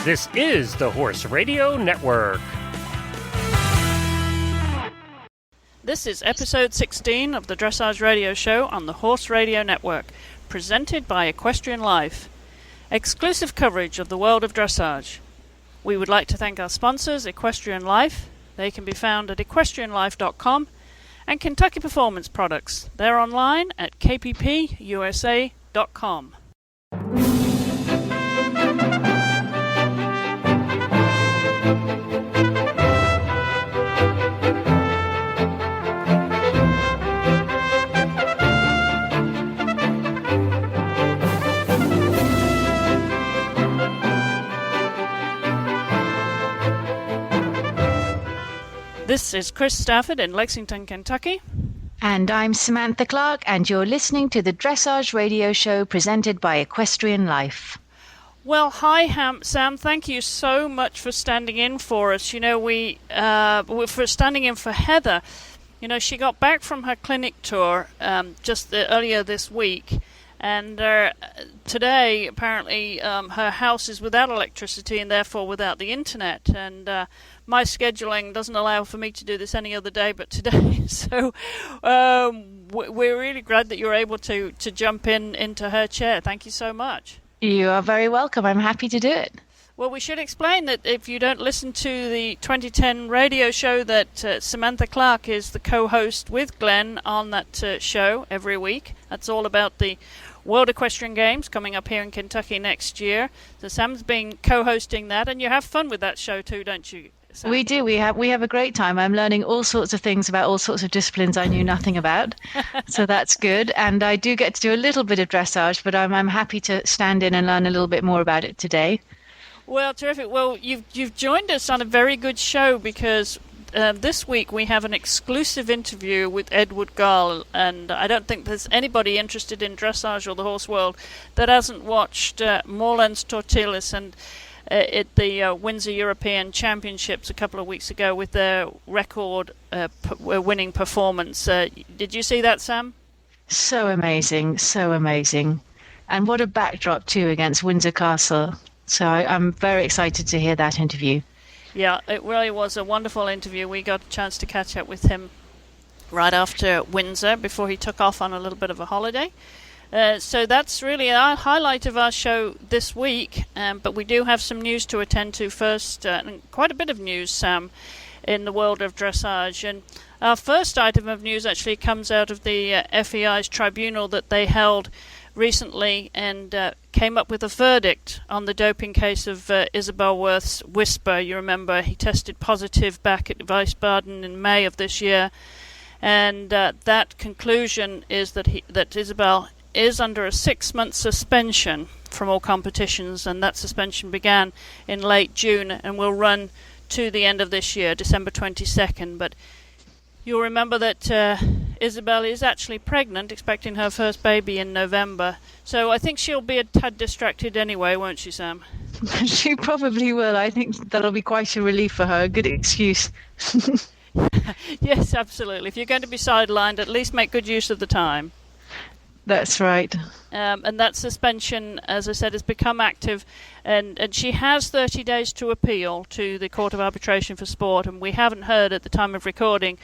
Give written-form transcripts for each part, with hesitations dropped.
This is the Horse Radio Network. This is episode 16 of the Dressage Radio Show on the Horse Radio Network, presented by Equestrian Life. Exclusive coverage of the world of dressage. We would like to thank our sponsors, Equestrian Life. They can be found at equestrianlife.com, and Kentucky Performance Products. They're online at kppusa.com. This is Chris Stafford in Lexington, Kentucky. And I'm Samantha Clark, and you're listening to the Dressage Radio Show presented by Equestrian Life. Well, hi, Sam. Thank you so much for standing in for us. You know, for standing in for Heather. You know, she got back from her clinic tour earlier this week. And today, apparently, her house is without electricity and therefore without the internet. And my scheduling doesn't allow for me to do this any other day but today. So we're really glad that you're able to jump into her chair. Thank you so much. You are very welcome. I'm happy to do it. Well, we should explain that if you don't listen to the 2010 radio show, that Samantha Clark is the co-host with Glenn on that show every week. That's all about the World Equestrian Games coming up here in Kentucky next year. So Sam's been co-hosting that, and you have fun with that show too, don't you, Sam? We do. We have a great time. I'm learning all sorts of things about all sorts of disciplines I knew nothing about. So that's good. And I do get to do a little bit of dressage, but I'm happy to stand in and learn a little bit more about it today. Well, terrific. Well, you've joined us on a very good show because this week we have an exclusive interview with Edward Gall, and I don't think there's anybody interested in dressage or the horse world that hasn't watched Morlan's Tortillas and at the Windsor European Championships a couple of weeks ago with their record winning performance. Did you see that, Sam? So amazing, so amazing. And what a backdrop too against Windsor Castle. So I'm very excited to hear that interview. Yeah, it really was a wonderful interview. We got a chance to catch up with him right after Windsor before he took off on a little bit of a holiday. So that's really our highlight of our show this week. But we do have some news to attend to first, and quite a bit of news, Sam, in the world of dressage. And our first item of news actually comes out of the FEI's tribunal that they held recently and came up with a verdict on the doping case of Isabel Worth's Whisper. You remember he tested positive back at Wiesbaden in May of this year, and that conclusion is that Isabel is under a 6-month suspension from all competitions, and that suspension began in late June and will run to the end of this year, December 22nd. But you'll remember that Isabel is actually pregnant, expecting her first baby in November. So I think she'll be a tad distracted anyway, won't she, Sam? She probably will. I think that'll be quite a relief for her. A good excuse. Yes, absolutely. If you're going to be sidelined, at least make good use of the time. That's right. And that suspension, as I said, has become active, and she has 30 days to appeal to the Court of Arbitration for Sport, and we haven't heard at the time of recording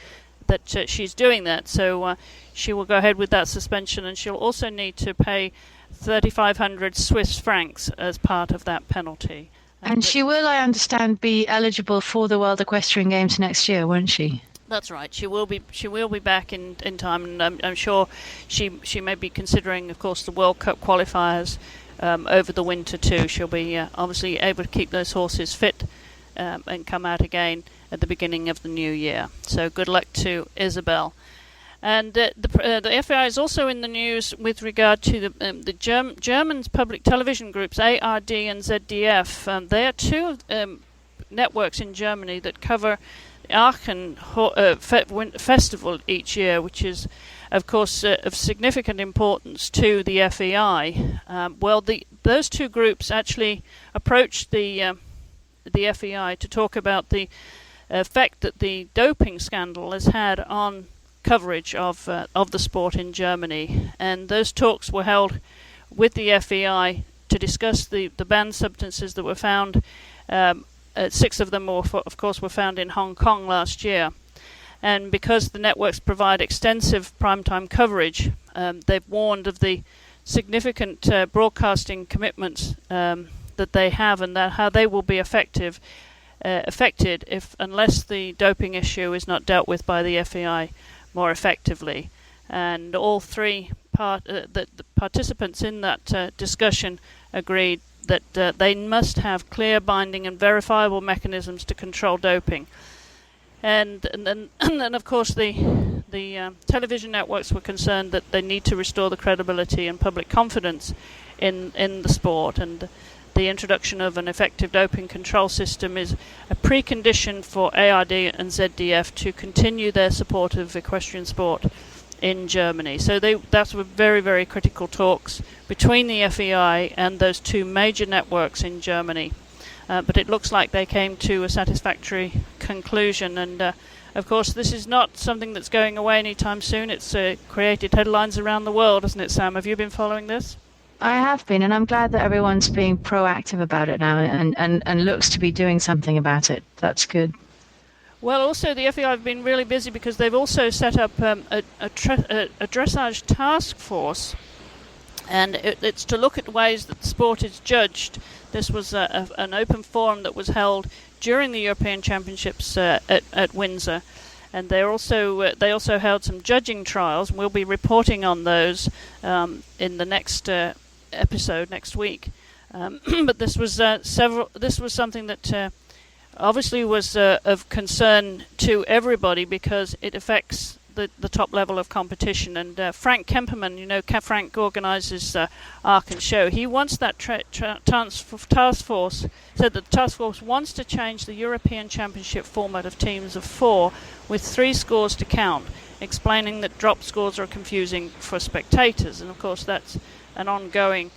that she's doing that. So she will go ahead with that suspension, and she'll also need to pay 3,500 Swiss francs as part of that penalty. And she will, I understand, be eligible for the World Equestrian Games next year, won't she? That's right. She will be back in time, and I'm sure she may be considering, of course, the World Cup qualifiers over the winter too. She'll be obviously able to keep those horses fit and come out again at the beginning of the new year. So good luck to Isabel. And the FAI is also in the news with regard to the German public television groups ARD and ZDF. They are two networks in Germany that cover the Aachen Festival each year, which is, of course, of significant importance to the FEI. Those two groups actually approached the FEI to talk about the effect that the doping scandal has had on coverage of the sport in Germany, and those talks were held with the FEI to discuss the banned substances that were found 6 of them, of course, were found in Hong Kong last year. And because the networks provide extensive primetime coverage, they've warned of the significant broadcasting commitments that they have, and that how they will be affected unless the doping issue is not dealt with by the FEI more effectively. And all three the participants in that discussion agreed that they must have clear, binding and verifiable mechanisms to control doping. And then of course the television networks were concerned that they need to restore the credibility and public confidence in the sport, and the introduction of an effective doping control system is a precondition for ARD and ZDF to continue their support of equestrian sport in Germany. So that were very, very critical talks between the FEI and those two major networks in Germany. But it looks like they came to a satisfactory conclusion, and of course this is not something that's going away anytime soon. It's created headlines around the world, hasn't it, Sam? Have you been following this? I have been, and I'm glad that everyone's being proactive about it now and looks to be doing something about it. That's good. Well, also the FEI have been really busy because they've also set up a dressage task force, and it's to look at ways that the sport is judged. This was an open forum that was held during the European Championships at Windsor, and they also held some judging trials, and we'll be reporting on those in the next episode next week. But this was something that obviously was of concern to everybody because it affects the top level of competition. And Frank Kemperman, Frank organises Arc and Show. He wants that task force, said that the task force wants to change the European Championship format of teams of 4 with 3 scores to count, explaining that drop scores are confusing for spectators. And of course that's an ongoing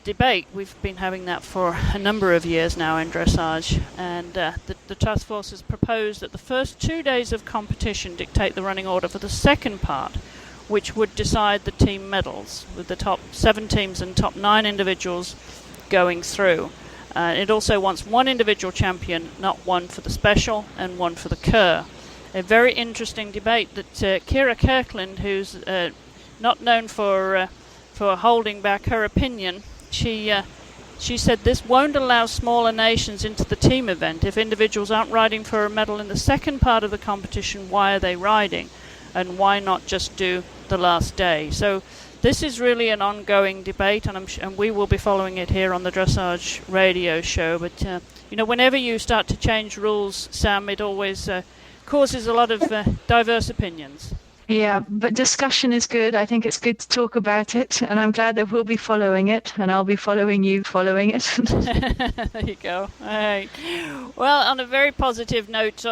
debate. We've been having that for a number of years now in dressage, and the task force has proposed that the first 2 days of competition dictate the running order for the second part, which would decide the team medals, with the top 7 teams and top 9 individuals going through. It also wants 1 individual champion, not 1 for the special and 1 for the Kerr. A very interesting debate that Kira Kirkland, who's not known for holding back her opinion, she said this won't allow smaller nations into the team event. If individuals aren't riding for a medal in the second part of the competition, why are they riding? And why not just do the last day? So this is really an ongoing debate, and we will be following it here on the Dressage radio show. But whenever you start to change rules, Sam, it always causes a lot of diverse opinions. Yeah, but discussion is good. I think it's good to talk about it, and I'm glad that we'll be following it, and I'll be following you following it. There you go. All right. Well, on a very positive note,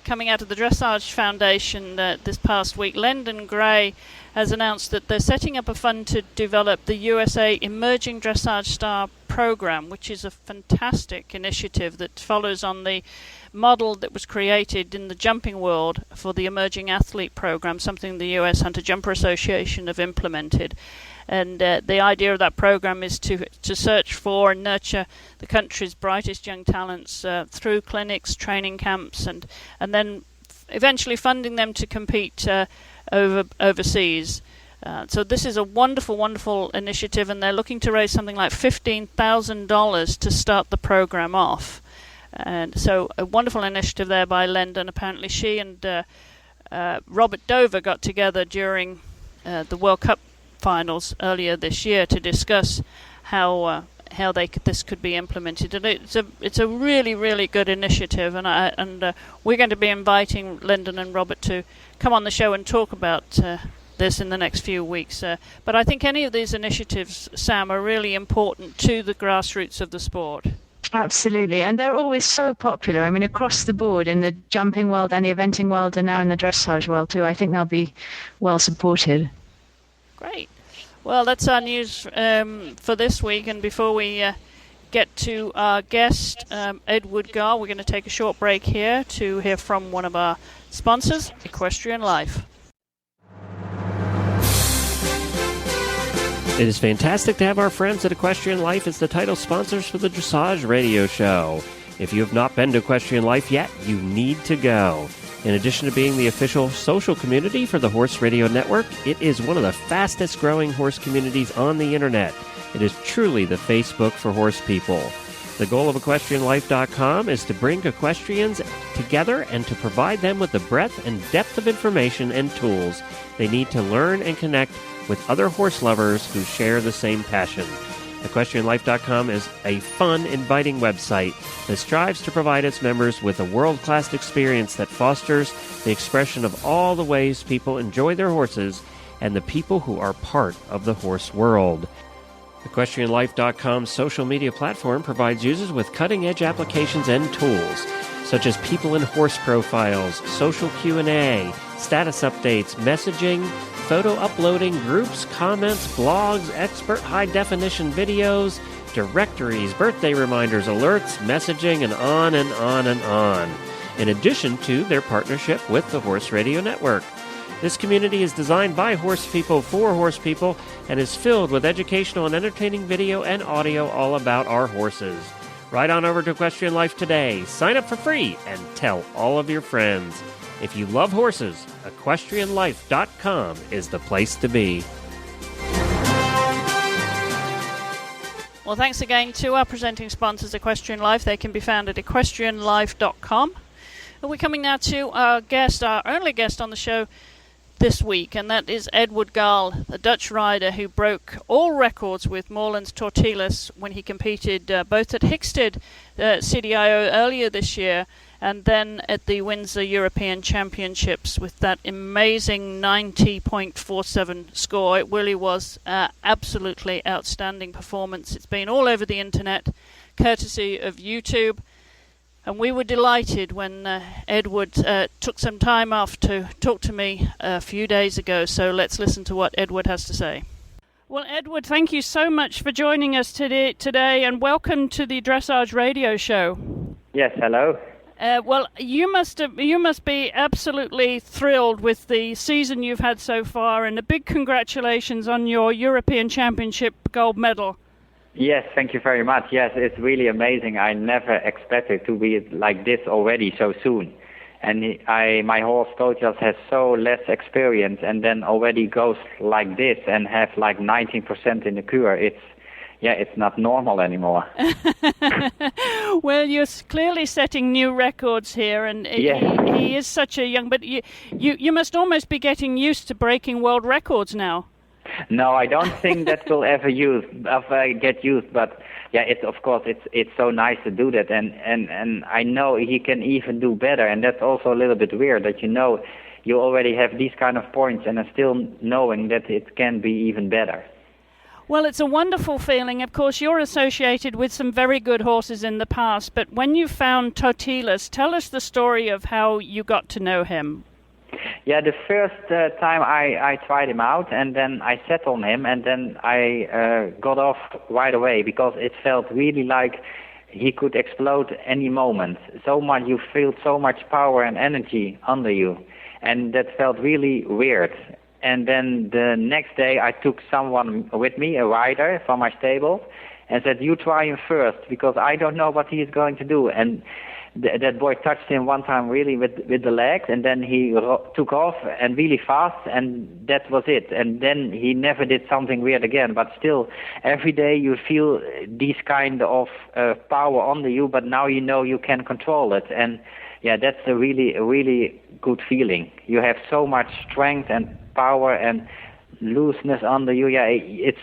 coming out of the Dressage Foundation this past week, Lyndon Gray has announced that they're setting up a fund to develop the USA Emerging Dressage Star Program, which is a fantastic initiative that follows on the model that was created in the jumping world for the Emerging Athlete Program, something the US Hunter Jumper Association have implemented. And the idea of that program is to search for and nurture the country's brightest young talents through clinics, training camps, and then eventually funding them to compete overseas. So this is a wonderful, wonderful initiative, and they're looking to raise something like $15,000 to start the program off. And so a wonderful initiative there by Lyndon. Apparently she and Robert Dover got together during the World Cup finals earlier this year to discuss how this could be implemented. And it's a really, really good initiative, and we're going to be inviting Lyndon and Robert to come on the show and talk about this in the next few weeks. But I think any of these initiatives, Sam, are really important to the grassroots of the sport. Absolutely, and they're always so popular. I mean, across the board in the jumping world and the eventing world, and now in the dressage world too. I think they'll be well supported. Great. Well, that's our news for this week. And before we get to our guest, Edward Garr, we're going to take a short break here to hear from one of our sponsors, Equestrian Life. It is fantastic to have our friends at Equestrian Life as the title sponsors for the Dressage Radio Show. If you have not been to Equestrian Life yet, you need to go. In addition to being the official social community for the Horse Radio Network, it is one of the fastest growing horse communities on the internet. It is truly the Facebook for horse people. The goal of EquestrianLife.com is to bring equestrians together and to provide them with the breadth and depth of information and tools they need to learn and connect with other horse lovers who share the same passion. EquestrianLife.com is a fun, inviting website that strives to provide its members with a world-class experience that fosters the expression of all the ways people enjoy their horses and the people who are part of the horse world. EquestrianLife.com's social media platform provides users with cutting-edge applications and tools, such as people and horse profiles, social Q&A, status updates, messaging, photo uploading, groups, comments, blogs, expert high-definition videos, directories, birthday reminders, alerts, messaging, and on and on and on, in addition to their partnership with the Horse Radio Network. This community is designed by horse people for horse people and is filled with educational and entertaining video and audio all about our horses. Right on over to Equestrian Life today. Sign up for free and tell all of your friends. If you love horses, EquestrianLife.com is the place to be. Well, thanks again to our presenting sponsors, Equestrian Life. They can be found at EquestrianLife.com. And we're coming now to our guest, our only guest on the show this week, and that is Edward Gaal, the Dutch rider who broke all records with Moorlands Tortillus when he competed both at Hickstead CDIO earlier this year and then at the Windsor European Championships with that amazing 90.47 score. It really was absolutely outstanding performance. It's been all over the internet, courtesy of YouTube. And we were delighted when Edward took some time off to talk to me a few days ago. So let's listen to what Edward has to say. Well, Edward, thank you so much for joining us today and welcome to the Dressage Radio Show. Yes, hello. Well, you must be absolutely thrilled with the season you've had so far, and a big congratulations on your European Championship gold medal. Yes, thank you very much. Yes, it's really amazing. I never expected to be like this already so soon. And my horse Tortillus has so less experience and then already goes like this and have like 19% in the cure. It's not normal anymore. Well, you're clearly setting new records here, and he is such a young. But you must almost be getting used to breaking world records now. No, I don't think that will ever get used. But yeah, it's so nice to do that, and I know he can even do better, and that's also a little bit weird that you already have these kind of points and are still knowing that it can be even better. Well, it's a wonderful feeling. Of course, you're associated with some very good horses in the past, but when you found Tortillus, tell us the story of how you got to know him. Yeah, the first time I tried him out, and then I sat on him, and then I got off right away because it felt really like he could explode any moment. So much, you feel so much power and energy under you, and that felt really weird. And then the next day I took someone with me, a rider from my stable, and said, you try him first, because I don't know what he is going to do. And that boy touched him one time really with the legs, and then he took off and really fast, and that was it. And then he never did something weird again. But still, every day you feel this kind of power under you, but now you know you can control it. And yeah, that's a really good feeling. You have so much strength and power and looseness under you. Yeah, it's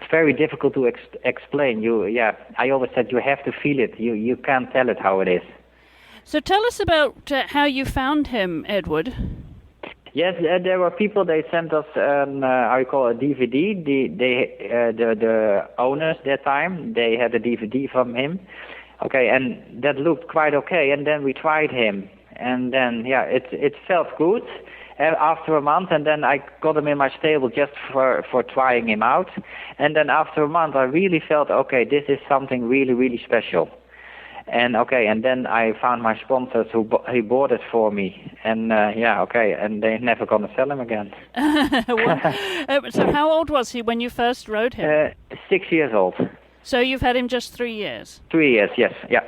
very difficult to explain. I always said you have to feel it. You can't tell it how it is. So tell us about how you found him, Edward. Yes, there were people. They sent us a DVD. The owners that time, they had a DVD from him. Okay, and that looked quite okay. And then we tried him, and then it felt good after a month. And then I got him in my stable just for trying him out. And then after a month, I really felt okay. This is something really special. And then I found my sponsors he bought it for me, and and they're never gonna sell him again. So how old was he when you first rode him? 6 years old. So you've had him just 3 years? 3 years, yes, yeah.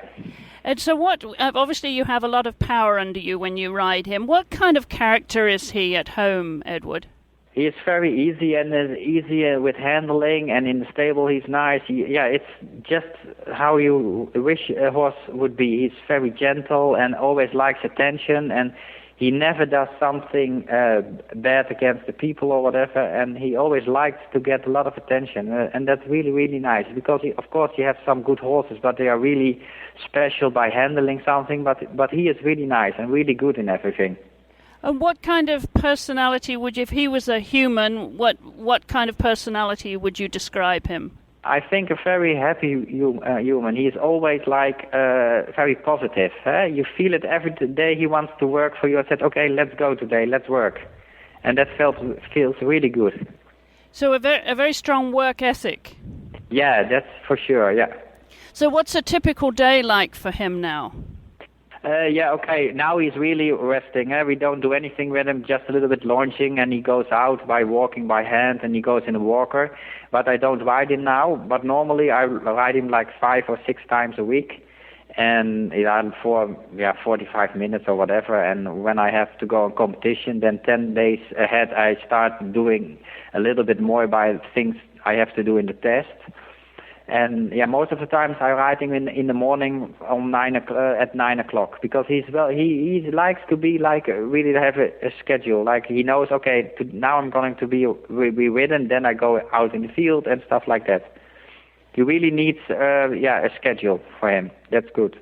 And so obviously you have a lot of power under you when you ride him. What kind of character is he at home, Edward? He is very easy and is easy with handling, and in the stable he's nice. It's just how you wish a horse would be. He's very gentle and always likes attention, and he never does something bad against the people or whatever, and he always likes to get a lot of attention, and that's really, really nice, because of course you have some good horses, but they are really special by handling something, but he is really nice and really good in everything. And what kind of personality if he was a human, what kind of personality would you describe him? I think a very happy human. He is always very positive. You feel it every day. He wants to work for you. I said, okay, let's go today, let's work. And that feels really good. So a very strong work ethic. Yeah, that's for sure, yeah. So what's a typical day like for him now? Now he's really resting. We don't do anything with him, just a little bit launching, and he goes out by walking by hand, and he goes in a walker. But I don't ride him now, but normally I ride him like 5 or 6 times a week, and for 45 minutes or whatever. And when I have to go on competition, then 10 days ahead I start doing a little bit more by things I have to do in the test. And most of the times I ride him in the morning on at 9 o'clock, because he likes to be really have a schedule. Like he knows, okay, now I'm going to be ridden, then I go out in the field and stuff like that. He really needs a schedule for him. That's good.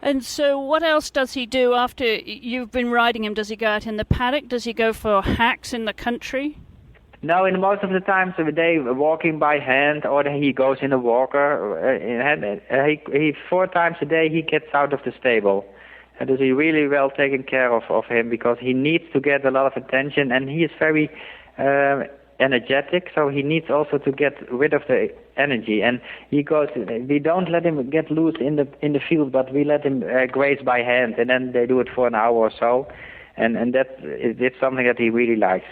And so what else does he do after you've been riding him? Does he go out in the paddock? Does he go for hacks in the country? No, in most of the times of the day, walking by hand, or he goes in a walker. He 4 times a day he gets out of the stable. And so he really well taken care of him, because he needs to get a lot of attention, and he is very energetic, so he needs also to get rid of the energy. And he goes. We don't let him get loose in the field, but we let him graze by hand, and then they do it for an hour or so, and it's something that he really likes.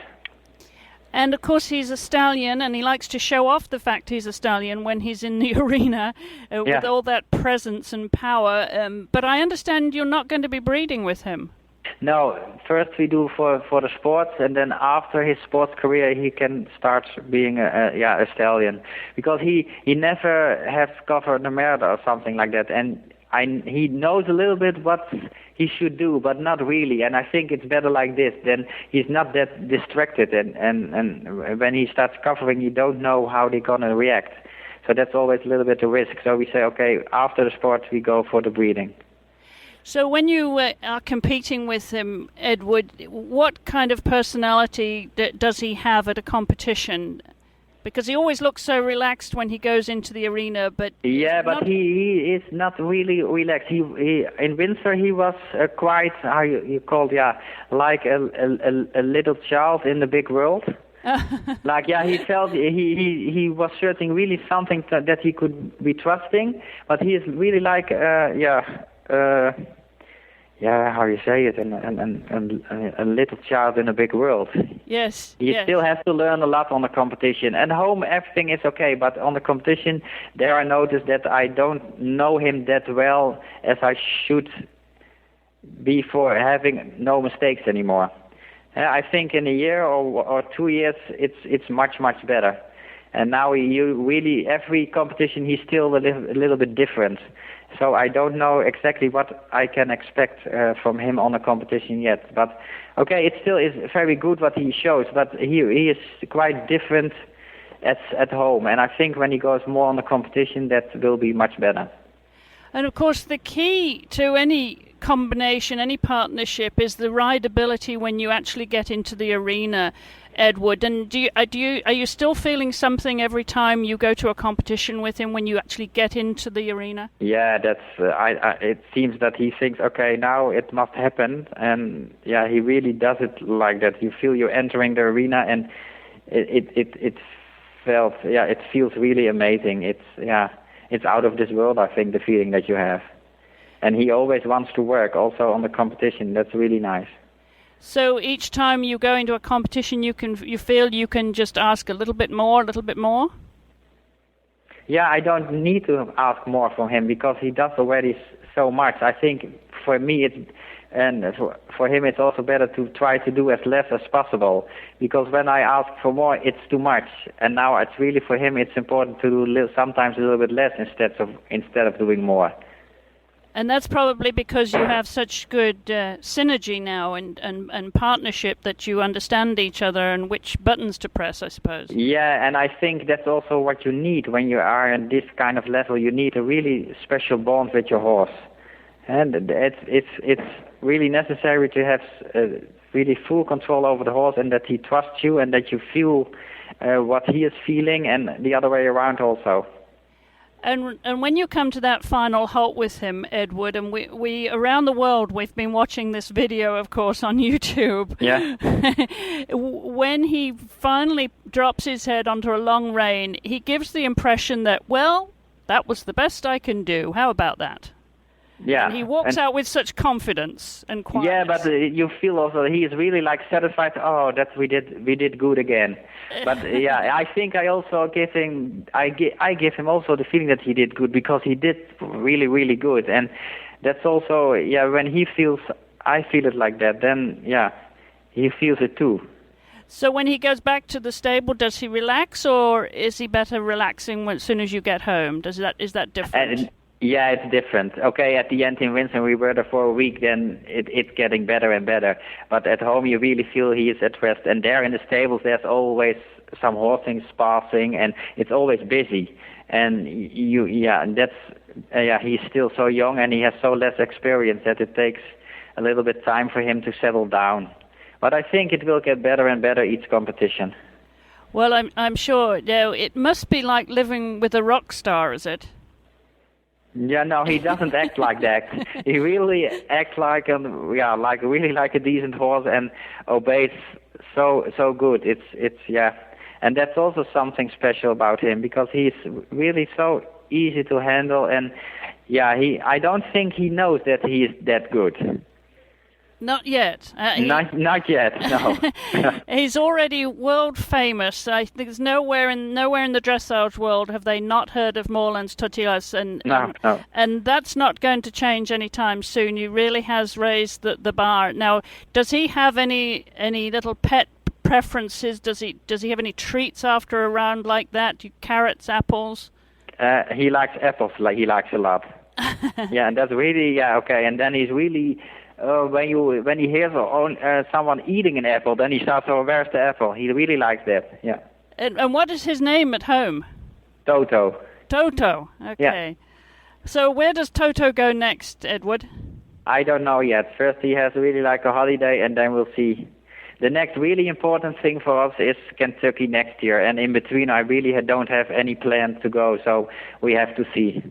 And of course he's a stallion, and he likes to show off the fact he's a stallion when he's in the arena with all that presence and power. But I understand you're not going to be breeding with him. No, first we do for the sports, and then after his sports career he can start being a stallion, because he never has covered a mare or something like that, and he knows a little bit what he should do, but not really. And I think it's better like this. Then he's not that distracted, and when he starts covering, you don't know how they're gonna react. So that's always a little bit of risk. So we say, okay, after the sport we go for the breeding. So when you are competing with him, Edward, what kind of personality does he have at a competition? Because he always looks so relaxed when he goes into the arena, but he is not really relaxed. He in Windsor he was quite, how you call, like a little child in the big world. He felt he was searching really something that he could be trusting, but he is really like how you say it, a little child in a big world. Yes. He still has to learn a lot on the competition. At home, everything is okay, but on the competition, there I noticed that I don't know him that well as I should be for having no mistakes anymore. I think in a year or 2 years, it's much better. And now every competition, he's still a little bit different. So I don't know exactly what I can expect from him on a competition yet. But okay, it still is very good what he shows, but he is quite different at home. And I think when he goes more on the competition, that will be much better. And of course, the key to any combination, any partnership, is the rideability when you actually get into the arena, Edward. And are you still feeling something every time you go to a competition with him when you actually get into the arena? Yeah, that's. It seems that he thinks, okay, now it must happen, and he really does it like that. You feel you're entering the arena, and it feels really amazing. It's out of this world, I think, the feeling that you have. And he always wants to work also on the competition. That's really nice. So each time you go into a competition, you feel you can just ask a little bit more? Yeah, I don't need to ask more from him because he does already so much. I think for me for him it's also better to try to do as less as possible, because when I ask for more, it's too much. And now it's really for him it's important to do sometimes a little bit less instead of doing more. And that's probably because you have such good synergy now and partnership that you understand each other and which buttons to press, I suppose. Yeah, and I think that's also what you need when you are in this kind of level. You need a really special bond with your horse. And it's really necessary to have really full control over the horse, and that he trusts you and that you feel what he is feeling, and the other way around also. And when you come to that final halt with him, Edward, and we around the world, we've been watching this video, of course, on YouTube. Yeah. When he finally drops his head onto a long rein, he gives the impression that, well, that was the best I can do. How about that? Yeah. And he walks out with such confidence and quietness. Yeah, but you feel also he is really like satisfied. Oh, that we did good again. But yeah, I think I also give him also the feeling that he did good, because he did really, really good. And that's also, yeah, when he feels, I feel it like that, then yeah, he feels it too. So when he goes back to the stable, does he relax, or is he better relaxing as soon as you get home? Is that different? Yeah, it's different. Okay, at the end in Winston we were there for a week, then it's getting better and better. But at home you really feel he is at rest. And there in the stables there's always some horsing, sparring, and it's always busy. And he's still so young and he has so less experience that it takes a little bit time for him to settle down. But I think it will get better and better each competition. Well, I'm sure. Now, it must be like living with a rock star, is it? Yeah, no, he doesn't act like that. He really acts like a decent horse and obeys so good. It's and that's also something special about him, because he's really so easy to handle, and I don't think he knows that he is that good. Not yet. Not yet. No. He's already world famous. I think there's nowhere in the dressage world have they not heard of Moorland's Totilas, and that's not going to change anytime soon. He really has raised the bar. Now, does he have any little pet preferences? Does he have any treats after a round like that? Carrots, apples? He likes apples. He likes a lot. Yeah, and that's really okay. And then he's really. When he hears someone eating an apple, then he starts, oh, where's the apple? He really likes that, yeah. And what is his name at home? Toto. Toto, okay. Yeah. So where does Toto go next, Edward? I don't know yet. First he has really like a holiday, and then we'll see. The next really important thing for us is Kentucky next year, and in between I really don't have any plan to go, so we have to see.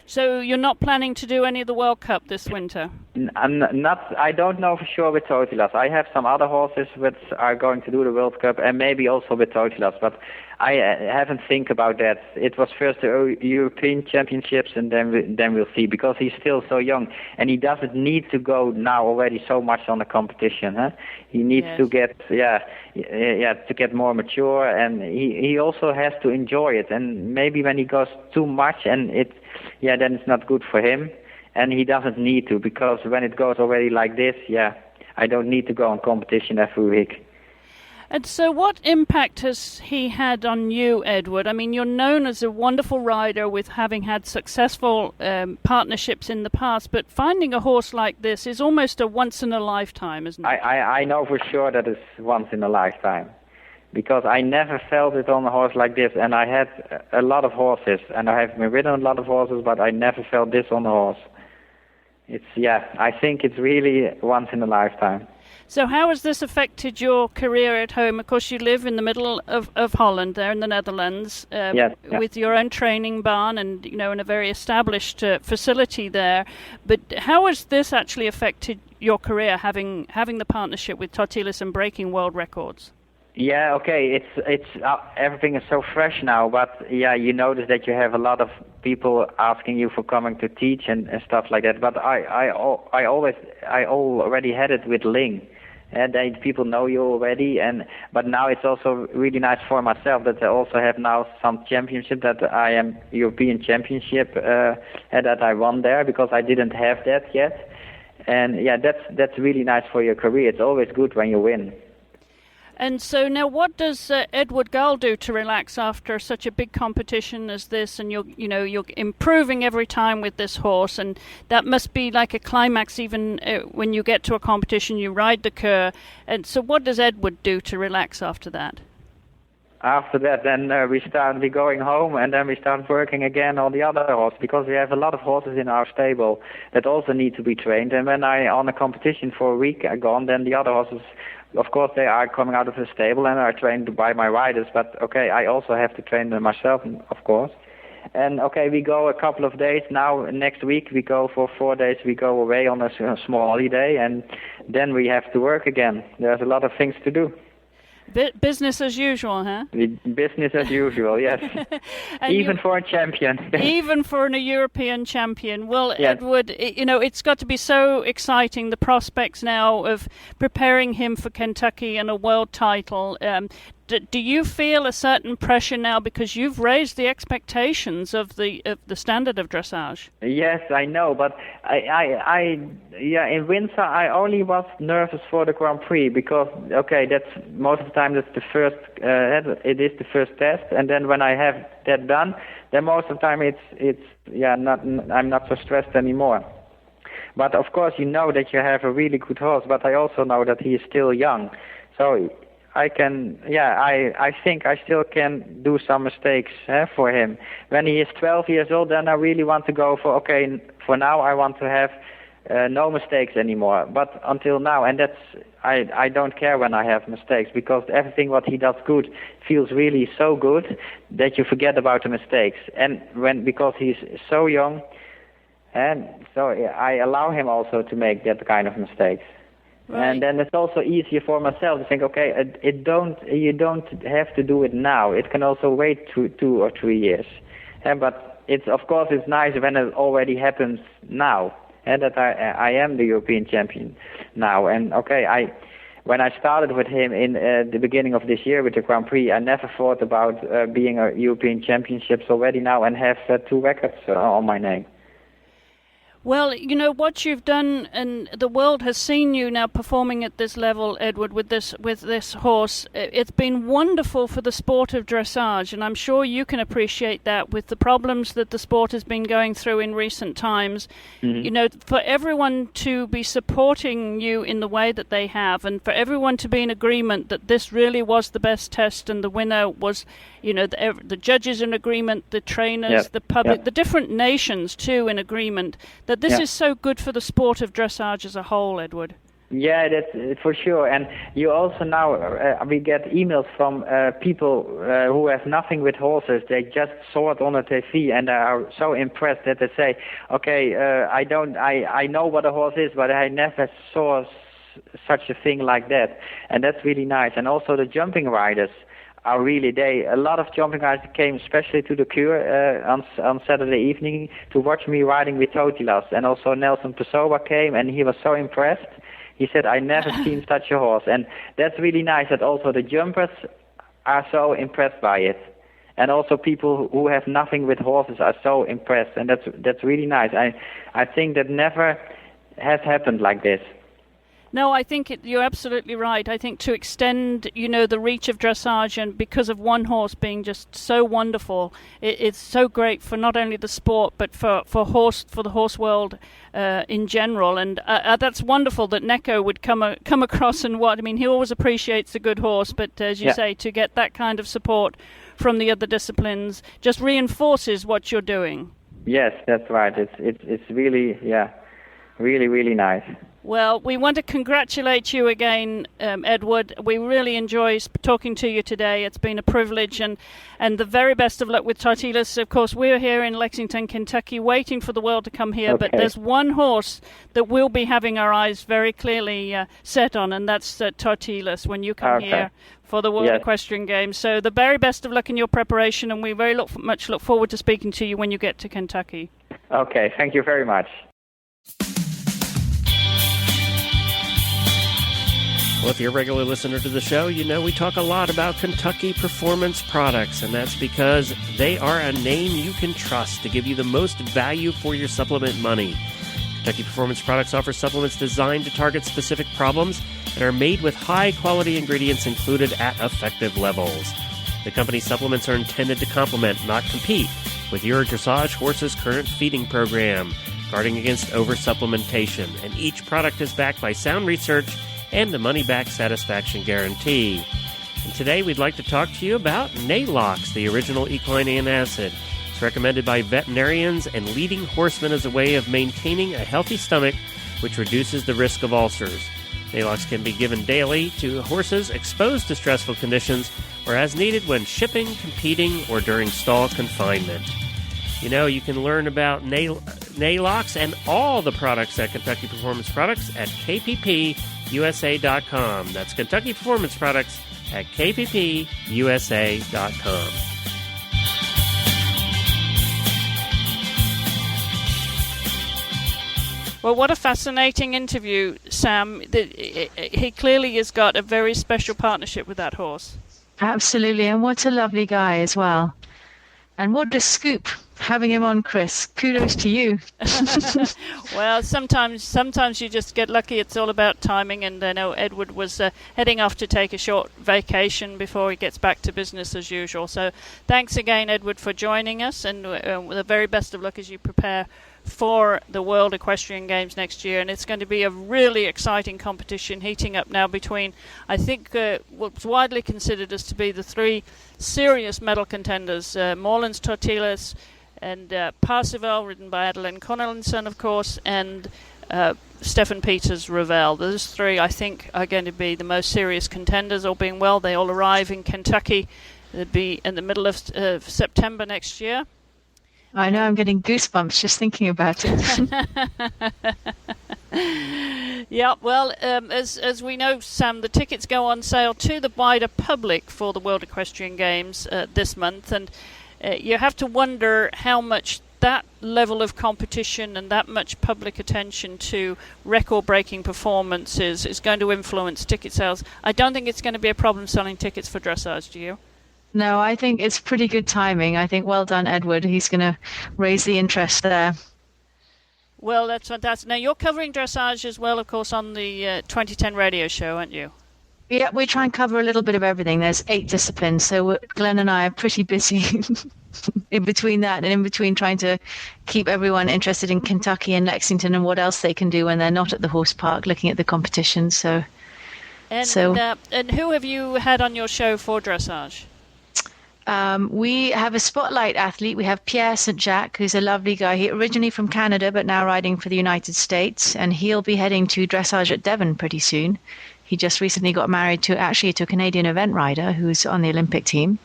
So you're not planning to do any of the World Cup this winter? I don't know for sure with Totilas. I have some other horses which are going to do the World Cup, and maybe also with Totilas, but I haven't think about that. It was first the European Championships, and then we'll see, because he's still so young, and he doesn't need to go now already so much on the competition. Huh? He needs to get to get more mature, and he also has to enjoy it. And maybe when he goes too much, and then it's not good for him. And he doesn't need to, because when it goes already like this, I don't need to go on competition every week. And so what impact has he had on you, Edward? I mean, you're known as a wonderful rider with having had successful partnerships in the past, but finding a horse like this is almost a once-in-a-lifetime, isn't it? I know for sure that it's once in a lifetime, because I never felt it on a horse like this, and I had a lot of horses, and I have been ridden on a lot of horses, but I never felt this on a horse. I think it's really once in a lifetime. So how has this affected your career at home? Of course, you live in the middle of Holland, there in the Netherlands, with your own training barn and in a very established facility there. But how has this actually affected your career, having the partnership with Totilas and breaking world records? Yeah, okay. It's everything is so fresh now, but yeah, you notice that you have a lot of people asking you for coming to teach and stuff like that. But I already had it with Ling, and then people know you already. But now it's also really nice for myself that I also have now some championship, that I am European Championship, and that I won there, because I didn't have that yet. And yeah, that's really nice for your career. It's always good when you win. And so now, what does Edward Gull do to relax after such a big competition as this? And you're improving every time with this horse, and that must be like a climax. Even when you get to a competition, you ride the Cur. And so, what does Edward do to relax after that? After that, then we going home, and then we start working again on the other horse, because we have a lot of horses in our stable that also need to be trained. And when I on a competition for a week gone, then the other horses, of course, they are coming out of the stable and are trained by my riders. But okay, I also have to train them myself, of course. And okay, we go a couple of days now. Next week we go for 4 days. We go away on a small holiday, and then we have to work again. There's a lot of things to do. Business as usual, huh? Business as usual, yes. Even for a champion. Even for a European champion. Well, yes. Edward, it's got to be so exciting, the prospects now of preparing him for Kentucky and a world title. Do you feel a certain pressure now, because you've raised the expectations of the standard of dressage? Yes, I know, but I in Windsor I only was nervous for the Grand Prix, because okay, that's most of the time that's the first it is the first test, and then when I have that done, then most of the time I'm not so stressed anymore. But of course, you know that you have a really good horse, but I also know that he is still young, so I think I still can do some mistakes for him. When he is 12 years old, then I really want to go for now I want to have no mistakes anymore. But until now, and I don't care when I have mistakes, because everything what he does good feels really so good that you forget about the mistakes. And because he's so young, and so I allow him also to make that kind of mistakes. Right. And then it's also easier for myself to think, okay, you don't have to do it now. It can also wait 2 or 3 years. But it's nice when it already happens now, and that I am the European champion now. And okay, when I started with him in the beginning of this year with the Grand Prix, I never thought about being a European championships already now and have 2 records on my name. Well, what you've done, and the world has seen you now performing at this level, Edward, with this horse. It's been wonderful for the sport of dressage, and I'm sure you can appreciate that with the problems that the sport has been going through in recent times. Mm-hmm. For everyone to be supporting you in the way that they have, and for everyone to be in agreement that this really was the best test, and the winner was, the judges in agreement, the trainers, the public, the different nations too in agreement, that this is so good for the sport of dressage as a whole, Edward. Yeah, that's for sure. And you also now, we get emails from people who have nothing with horses. They just saw it on the TV and are so impressed that they say, okay, I know what a horse is, but I never saw such a thing like that. And that's really nice. And also the jumping riders are really, a lot of jumping riders came especially to the Cure on Saturday evening to watch me riding with Totilas. And also Nelson Pessoa came, and he was so impressed. He said, I never seen such a horse. And that's really nice that also the jumpers are so impressed by it. And also people who have nothing with horses are so impressed. And that's really nice. I think that never has happened like this. No, I think you're absolutely right. I think to extend, the reach of dressage, and because of one horse being just so wonderful, it's so great for not only the sport but for the horse world in general. And that's wonderful that Neko would come across and he always appreciates a good horse, but as you say, to get that kind of support from the other disciplines just reinforces what you're doing. Yes, that's right. It's really, really, really nice. Well, we want to congratulate you again, Edward. We really enjoy talking to you today. It's been a privilege, and the very best of luck with Totilas. Of course, we're here in Lexington, Kentucky, waiting for the world to come here, but there's one horse that we'll be having our eyes very clearly set on, and that's Totilas when you come here for the World Yes. Equestrian Games. So the very best of luck in your preparation, and we very much look forward to speaking to you when you get to Kentucky. Okay, thank you very much. Well, if you're a regular listener to the show, you know we talk a lot about Kentucky Performance Products, and that's because they are a name you can trust to give you the most value for your supplement money. Kentucky Performance Products offers supplements designed to target specific problems and are made with high-quality ingredients included at effective levels. The company's supplements are intended to complement, not compete, with your dressage horse's current feeding program, guarding against over-supplementation, and each product is backed by sound research and a money-back satisfaction guarantee. And today we'd like to talk to you about Nalox, the original equine antacid. It's recommended by veterinarians and leading horsemen as a way of maintaining a healthy stomach, which reduces the risk of ulcers. Nalox can be given daily to horses exposed to stressful conditions or as needed when shipping, competing, or during stall confinement. You know, you can learn about Nalox and all the products at Kentucky Performance Products at kppusa.com. That's Kentucky Performance Products at kppusa.com. Well, what a fascinating interview, Sam. He clearly has got a very special partnership with that horse. Absolutely, and what a lovely guy as well. And what a scoop having him on, Chris. Kudos to you. Well, sometimes you just get lucky. It's all about timing, and I know Edward was heading off to take a short vacation before he gets back to business as usual. So thanks again, Edward, for joining us, and the very best of luck as you prepare for the World Equestrian Games next year. And it's going to be a really exciting competition heating up now between, I think, what's widely considered as to be the three serious medal contenders, Moreland's Tortillas and Parseval, ridden by Adeline Connellinson, of course, and Stefan Peters Ravel. Those three, I think, are going to be the most serious contenders. All being well, they all arrive in Kentucky. They'll be in the middle of September next year. I know, I'm getting goosebumps just thinking about it. Yeah, well, as we know, Sam, the tickets go on sale to the wider public for the World Equestrian Games this month, and you have to wonder how much that level of competition and that much public attention to record-breaking performances is going to influence ticket sales. I don't think it's going to be a problem selling tickets for dressage, do you? No, I think it's pretty good timing. I think well done, Edward. He's going to raise the interest there. Well, that's fantastic. Now, you're covering dressage as well, of course, on the 2010 radio show, aren't you? Yeah, we try and cover a little bit of everything. There's 8 disciplines, so Glenn and I are pretty busy in between that and in between trying to keep everyone interested in Kentucky and Lexington and what else they can do when they're not at the horse park looking at the competition. And who have you had on your show for dressage? We have a spotlight athlete. We have Pierre St. Jacques, who's a lovely guy. He originally from Canada, but now riding for the United States, and he'll be heading to dressage at Devon pretty soon. He just recently got married to a Canadian event rider who's on the Olympic team.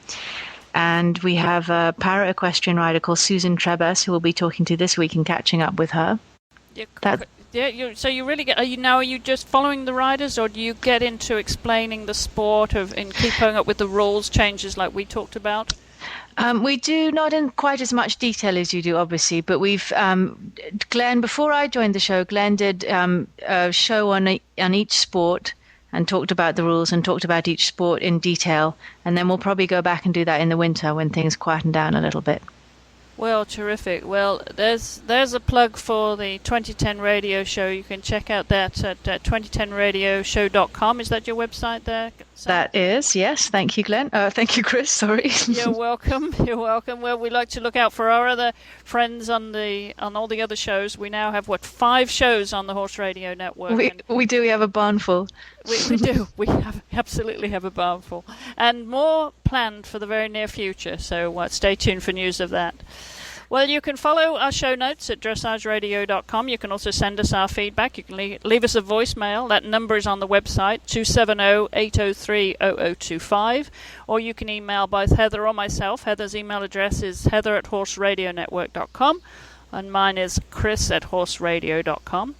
And we have a para-equestrian rider called Susan Trebas, who we'll be talking to this week and catching up with her. So you really get? Are you just following the riders, or do you get into explaining the sport and keeping up with the rules changes like we talked about? We do not in quite as much detail as you do, obviously, but we've Glenn. Before I joined the show, Glenn did a show on each sport and talked about the rules and talked about each sport in detail. And then we'll probably go back and do that in the winter when things quieten down a little bit. Well, terrific. Well, there's a plug for the 2010 radio show. You can check out that at 2010radioshow.com. Is that your website there, Sam? That is, yes. Thank you, Glenn. Thank you, Chris. Sorry. You're welcome. You're welcome. Well, we like to look out for our other friends on all the other shows. We now have 5 shows on the Horse Radio Network. We do. We have a barn full. We do. We absolutely have a barn full, and more planned for the very near future. So stay tuned for news of that. Well, you can follow our show notes at dressageradio.com. You can also send us our feedback. You can leave us a voicemail. That number is on the website, 270-803-0025. Or you can email both Heather or myself. Heather's email address is heather@horseradionetwork.com. And mine is chris@horseradio.com.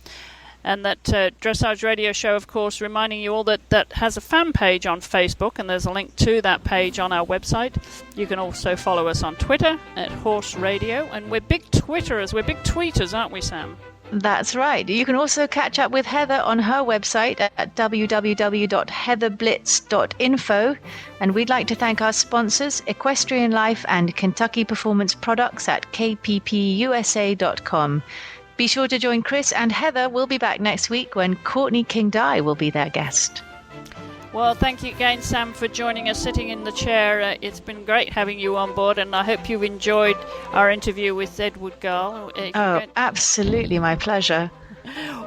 And that Dressage Radio Show, of course, reminding you all that has a fan page on Facebook, and there's a link to that page on our website. You can also follow us on Twitter at Horse Radio, and we're big Twitterers, we're big tweeters, aren't we, Sam? That's right. You can also catch up with Heather on her website at www.heatherblitz.info. And we'd like to thank our sponsors, Equestrian Life and Kentucky Performance Products at kppusa.com. Be sure to join Chris and Heather. We'll be back next week when Courtney King-Dye will be their guest. Well, thank you again, Sam, for joining us, sitting in the chair. It's been great having you on board, and I hope you've enjoyed our interview with Edward Garl. Absolutely, my pleasure.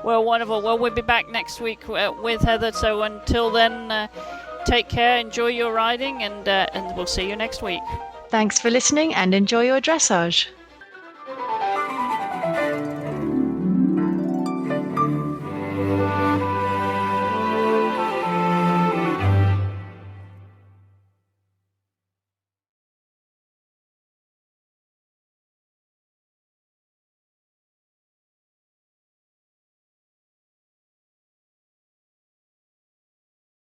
Well, wonderful. Well, we'll be back next week with Heather, so until then, take care, enjoy your riding, and we'll see you next week. Thanks for listening, and enjoy your dressage.